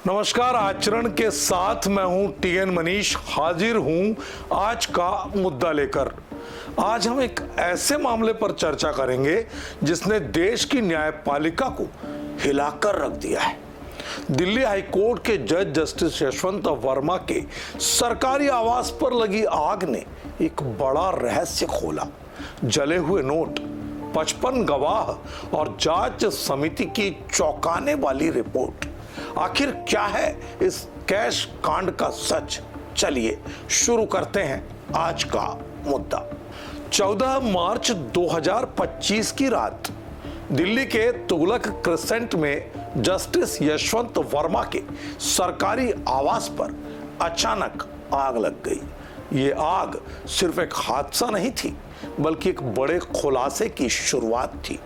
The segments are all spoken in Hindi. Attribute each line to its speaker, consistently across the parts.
Speaker 1: नमस्कार। आचरण के साथ मैं हूं टीएन मनीष, हाजिर हूं आज का मुद्दा लेकर। आज हम एक ऐसे मामले पर चर्चा करेंगे जिसने देश की न्यायपालिका को हिलाकर रख दिया है। दिल्ली हाईकोर्ट के जज जस्टिस यशवंत वर्मा के सरकारी आवास पर लगी आग ने एक बड़ा रहस्य खोला। जले हुए नोट, 55 गवाह और जांच समिति की चौंकाने वाली रिपोर्ट। आखिर क्या है इस कैश कांड का सच? चलिए शुरू करते हैं आज का मुद्दा। 14 मार्च 2025 की रात दिल्ली के तुगलक क्रिसेंट में जस्टिस यशवंत वर्मा के सरकारी आवास पर अचानक आग लग गई। ये आग सिर्फ एक हादसा नहीं थी, बल्कि एक बड़े खुलासे की शुरुआत थी।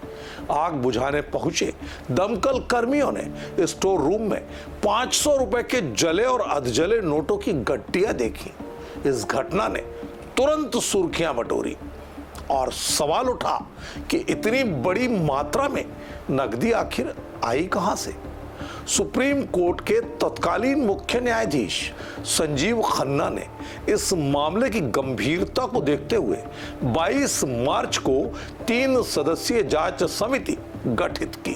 Speaker 1: आग बुझाने पहुंचे दमकल कर्मियों ने स्टोर रूम में 500 रुपए के जले और अधजले नोटों की गड्डियां देखी। इस घटना ने तुरंत सुर्खियां बटोरी और सवाल उठा कि इतनी बड़ी मात्रा में नकदी आखिर आई कहां से। सुप्रीम कोर्ट के तत्कालीन मुख्य न्यायाधीश संजीव खन्ना ने इस मामले की गंभीरता को देखते हुए 22 मार्च को 3 सदस्यीय जांच समिति गठित की।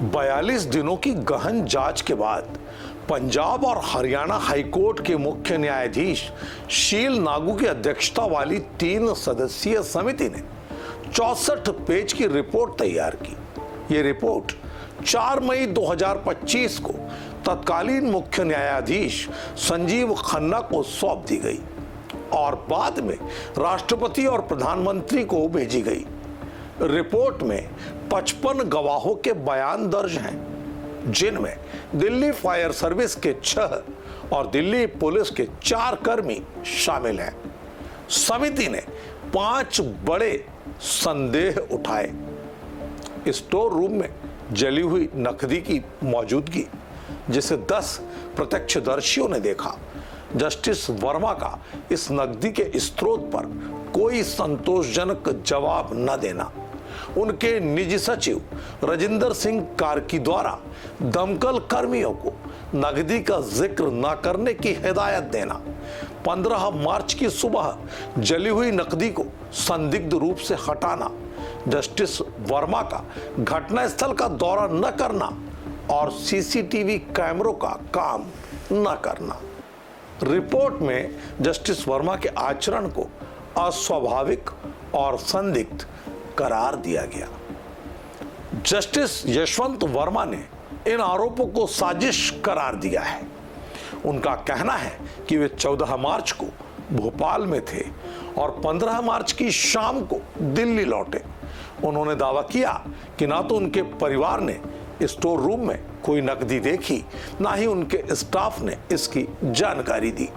Speaker 1: 42 दिनों की गहन जांच के बाद पंजाब और हरियाणा हाईकोर्ट के मुख्य न्यायाधीश शील नागू की अध्यक्षता वाली 3 सदस्यीय समिति ने 64 पेज की रिपोर्ट तैयार की। ये रिपोर्ट 4 मई 2025 को तत्कालीन मुख्य न्यायाधीश संजीव खन्ना को सौंप दी गई और बाद में राष्ट्रपति और प्रधानमंत्री को भेजी गई। रिपोर्ट में 55 गवाहों के बयान दर्ज हैं, जिनमें दिल्ली फायर सर्विस के 6 और दिल्ली पुलिस के 4 कर्मी शामिल हैं। समिति ने 5 बड़े संदेह उठाए। स्टोर रूम में जली हुई नकदी की मौजूदगी, जिसे 10 प्रत्यक्षदर्शियों ने देखा। जस्टिस वर्मा का इस नकदी के स्रोत पर कोई संतोषजनक जवाब न देना, उनके निजी सचिव राजिंदर सिंह कार्की द्वारा दमकल कर्मियों को नकदी का जिक्र न करने की हिदायत देना, 15 मार्च की सुबह जली हुई नकदी को संदिग्ध रूप से हटाना, जस्टिस वर्मा का घटनास्थल का दौरा न करना और सीसीटीवी कैमरों का काम न करना। रिपोर्ट में जस्टिस वर्मा के आचरण को अस्वाभाविक और संदिग्ध करार दिया गया। जस्टिस यशवंत वर्मा ने इन आरोपों को साजिश करार दिया है। उनका कहना है कि वे 14 मार्च को भोपाल में थे और 15 मार्च की शाम को दिल्ली लौटे। उन्होंने दावा किया कि ना तो उनके परिवार ने स्टोर रूम में कोई नकदी देखी, ना ही उनके स्टाफ ने इसकी जानकारी दी।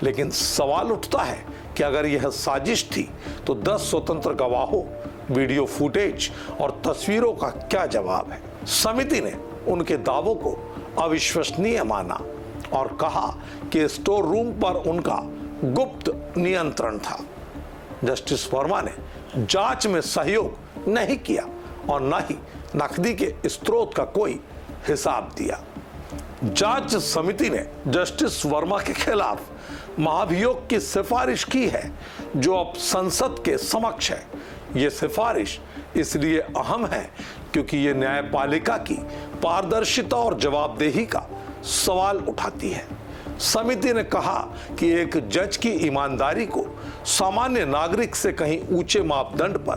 Speaker 1: लेकिन सवाल उठता है कि अगर यह साजिश थी तो 10 स्वतंत्र गवाहों, वीडियो फुटेज और तस्वीरों का क्या जवाब है? समिति ने उनके दावों को अविश्वसनीय माना और कहा कि स्टोर रूम पर उनका गुप्त नियंत्रण था। जस्टिस वर्मा ने जांच में सहयोग नहीं किया और न ही नकदी के स्रोत का कोई हिसाब दिया। जांच समिति ने जस्टिस वर्मा के खिलाफ महाभियोग की सिफारिश की है, जो अब संसद के समक्ष है। ये सिफारिश इसलिए अहम है क्योंकि ये न्यायपालिका की पारदर्शिता और जवाबदेही का सवाल उठाती है। समिति ने कहा कि एक जज की ईमानदारी को सामान्य नागरिक से कहीं ऊंचे मापदंड पर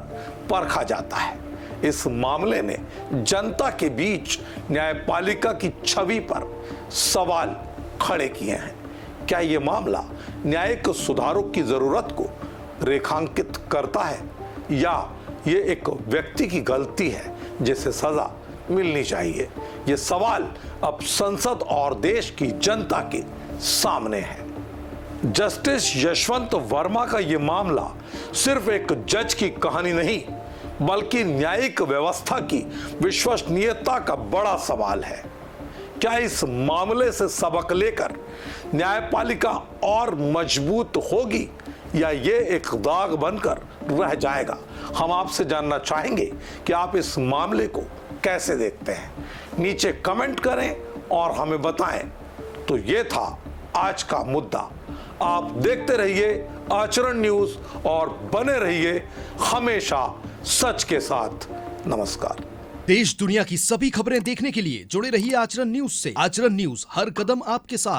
Speaker 1: परखा जाता है। इस मामले ने जनता के बीच न्यायपालिका की छवि पर सवाल खड़े किए हैं। क्या ये मामला न्यायिक सुधारों की जरूरत को रेखांकित करता है या ये एक व्यक्ति की गलती है जिसे सजा मिलनी चाहिए? ये सवाल अब संसद और देश की जनता के सामने है। जस्टिस यशवंत वर्मा का यह मामला सिर्फ एक जज की कहानी नहीं, बल्कि न्यायिक व्यवस्था की विश्वसनीयता का बड़ा सवाल है। क्या इस मामले से सबक लेकर न्यायपालिका और मजबूत होगी या ये एक दाग बनकर रह जाएगा? हम आपसे जानना चाहेंगे कि आप इस मामले को कैसे देखते हैं, नीचे कमेंट करें और हमें बताएं। तो ये था आज का मुद्दा। आप देखते रहिए आचरण न्यूज और बने रहिए हमेशा सच के साथ। नमस्कार।
Speaker 2: देश दुनिया की सभी खबरें देखने के लिए जुड़े रहिए आचरण न्यूज से। आचरण न्यूज, हर कदम आपके साथ।